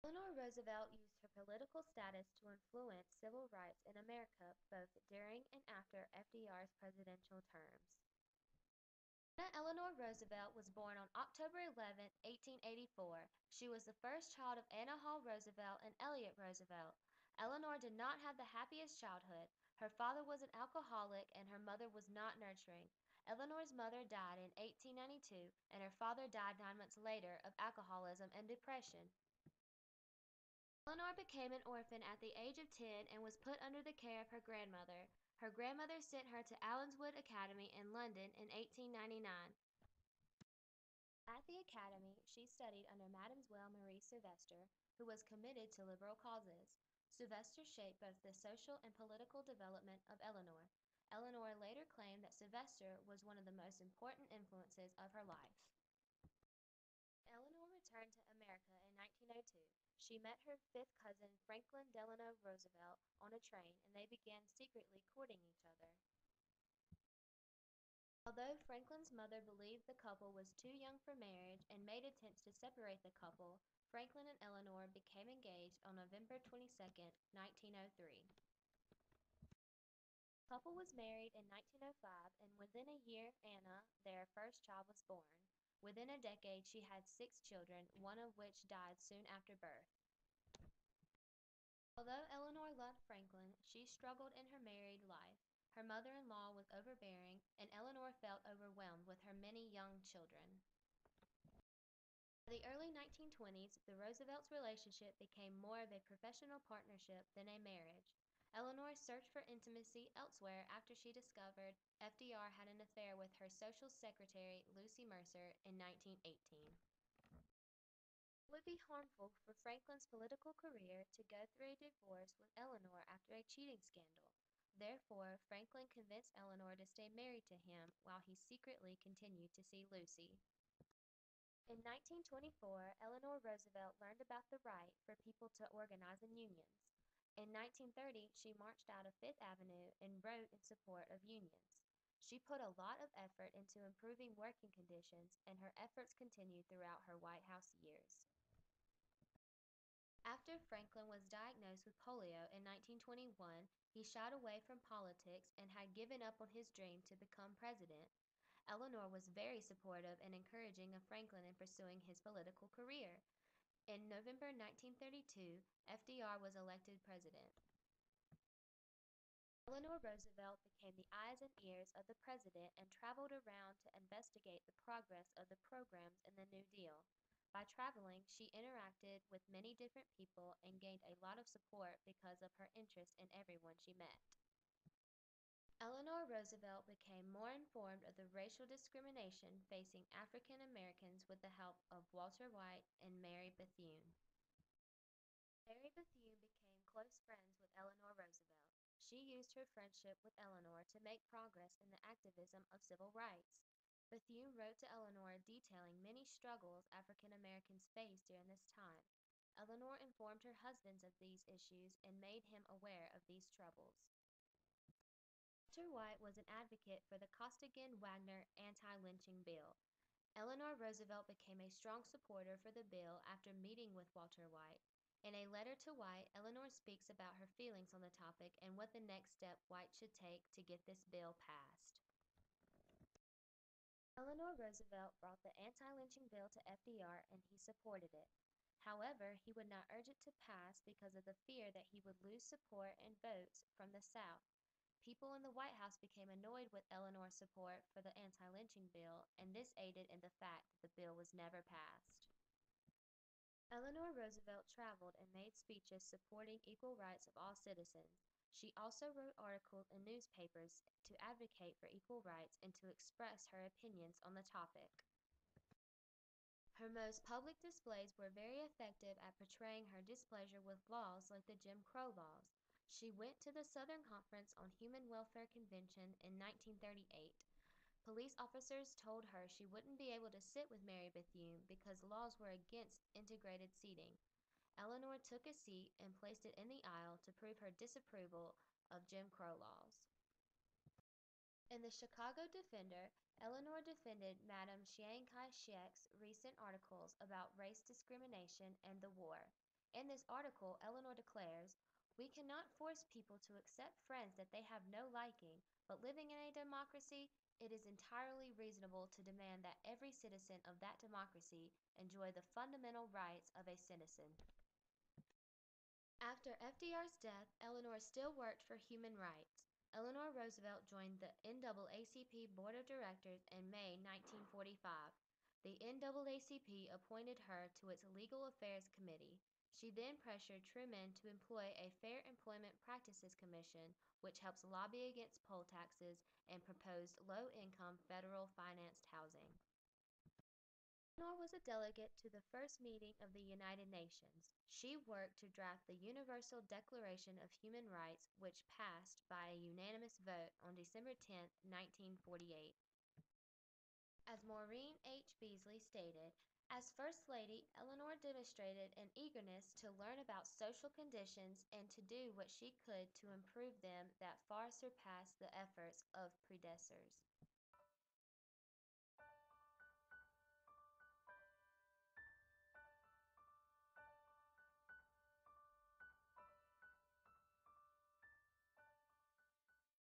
Eleanor Roosevelt used her political status to influence civil rights in America both during and after FDR's presidential terms. Anna Eleanor Roosevelt was born on October 11, 1884. She was the first child of Anna Hall Roosevelt and Elliott Roosevelt. Eleanor did not have the happiest childhood. Her father was an alcoholic and her mother was not nurturing. Eleanor's mother died in 1892 and her father died 9 months later of alcoholism and depression. Eleanor became an orphan at the age of 10 and was put under the care of her grandmother. Her grandmother sent her to Allenswood Academy in London in 1899. At the academy, she studied under Mademoiselle Marie Sylvester, who was committed to liberal causes. Sylvester shaped both the social and political development of Eleanor. Eleanor later claimed that Sylvester was one of the most important influences of her life. Eleanor returned to America in 1902. She met her fifth cousin Franklin Delano Roosevelt on a train and they began secretly courting each other. Although Franklin's mother believed the couple was too young for marriage and made attempts to separate the couple, Franklin and Eleanor became engaged on November 22, 1903. The couple was married in 1905 and within a year Anna, their first child, was born. Within a decade she had 6 children, one of which died soon after birth. Although Eleanor loved Franklin, she struggled in her married life. Her mother-in-law was overbearing, and Eleanor felt overwhelmed with her many young children. By the early 1920s, the Roosevelts' relationship became more of a professional partnership than a marriage. Eleanor searched for intimacy elsewhere after she discovered FDR had an affair with her social secretary, Lucy Mercer, in 1918. It would be harmful for Franklin's political career to go through a divorce with Eleanor after a cheating scandal. Therefore, Franklin convinced Eleanor to stay married to him while he secretly continued to see Lucy. In 1924, Eleanor Roosevelt learned about the right for people to organize in unions. In 1930, she marched out of Fifth Avenue and wrote in support of unions. She put a lot of effort into improving working conditions, and her efforts continued throughout her White House years. After Franklin was diagnosed with polio in 1921, he shied away from politics and had given up on his dream to become president. Eleanor was very supportive and encouraging of Franklin in pursuing his political career. In November 1932, FDR was elected president. Eleanor Roosevelt became the eyes and ears of the president and traveled around to investigate the progress of the programs in the New Deal. By traveling, she interacted with many different people and gained a lot of support because of her interest in everyone she met. Eleanor Roosevelt became more informed of the racial discrimination facing African Americans with the help of Walter White and Mary Bethune. Mary Bethune became close friends with Eleanor Roosevelt. She used her friendship with Eleanor to make progress in the activism of civil rights. Bethune wrote to Eleanor detailing many struggles African Americans faced during this time. Eleanor informed her husband of these issues and made him aware of these troubles. Walter White was an advocate for the Costigan-Wagner anti-lynching bill. Eleanor Roosevelt became a strong supporter for the bill after meeting with Walter White. In a letter to White, Eleanor speaks about her feelings on the topic and what the next step White should take to get this bill passed. Eleanor Roosevelt brought the anti-lynching bill to FDR and he supported it. However, he would not urge it to pass because of the fear that he would lose support and votes from the South. People in the White House became annoyed with Eleanor's support for the anti-lynching bill, and this aided in the fact that the bill was never passed. Eleanor Roosevelt traveled and made speeches supporting equal rights of all citizens. She also wrote articles in newspapers to advocate for equal rights and to express her opinions on the topic. Her most public displays were very effective at portraying her displeasure with laws like the Jim Crow laws. She went to the Southern Conference on Human Welfare Convention in 1938. Police officers told her she wouldn't be able to sit with Mary Bethune because laws were against integrated seating. Eleanor took a seat and placed it in the aisle to prove her disapproval of Jim Crow laws. In the Chicago Defender, Eleanor defended Madame Chiang Kai-shek's recent articles about race discrimination and the war. In this article, Eleanor declares, "We cannot force people to accept friends that they have no liking, but living in a democracy, it is entirely reasonable to demand that every citizen of that democracy enjoy the fundamental rights of a citizen." After FDR's death, Eleanor still worked for human rights. Eleanor Roosevelt joined the NAACP Board of Directors in May 1945. The NAACP appointed her to its Legal Affairs Committee. She then pressured Truman to employ a Fair Employment Practices Commission, which helps lobby against poll taxes, and proposed low-income federal financed housing. Eleanor was a delegate to the first meeting of the United Nations. She worked to draft the Universal Declaration of Human Rights, which passed by a unanimous vote on December 10, 1948. As Maureen H. Beasley stated, as First Lady, Eleanor demonstrated an eagerness to learn about social conditions and to do what she could to improve them that far surpassed the efforts of predecessors.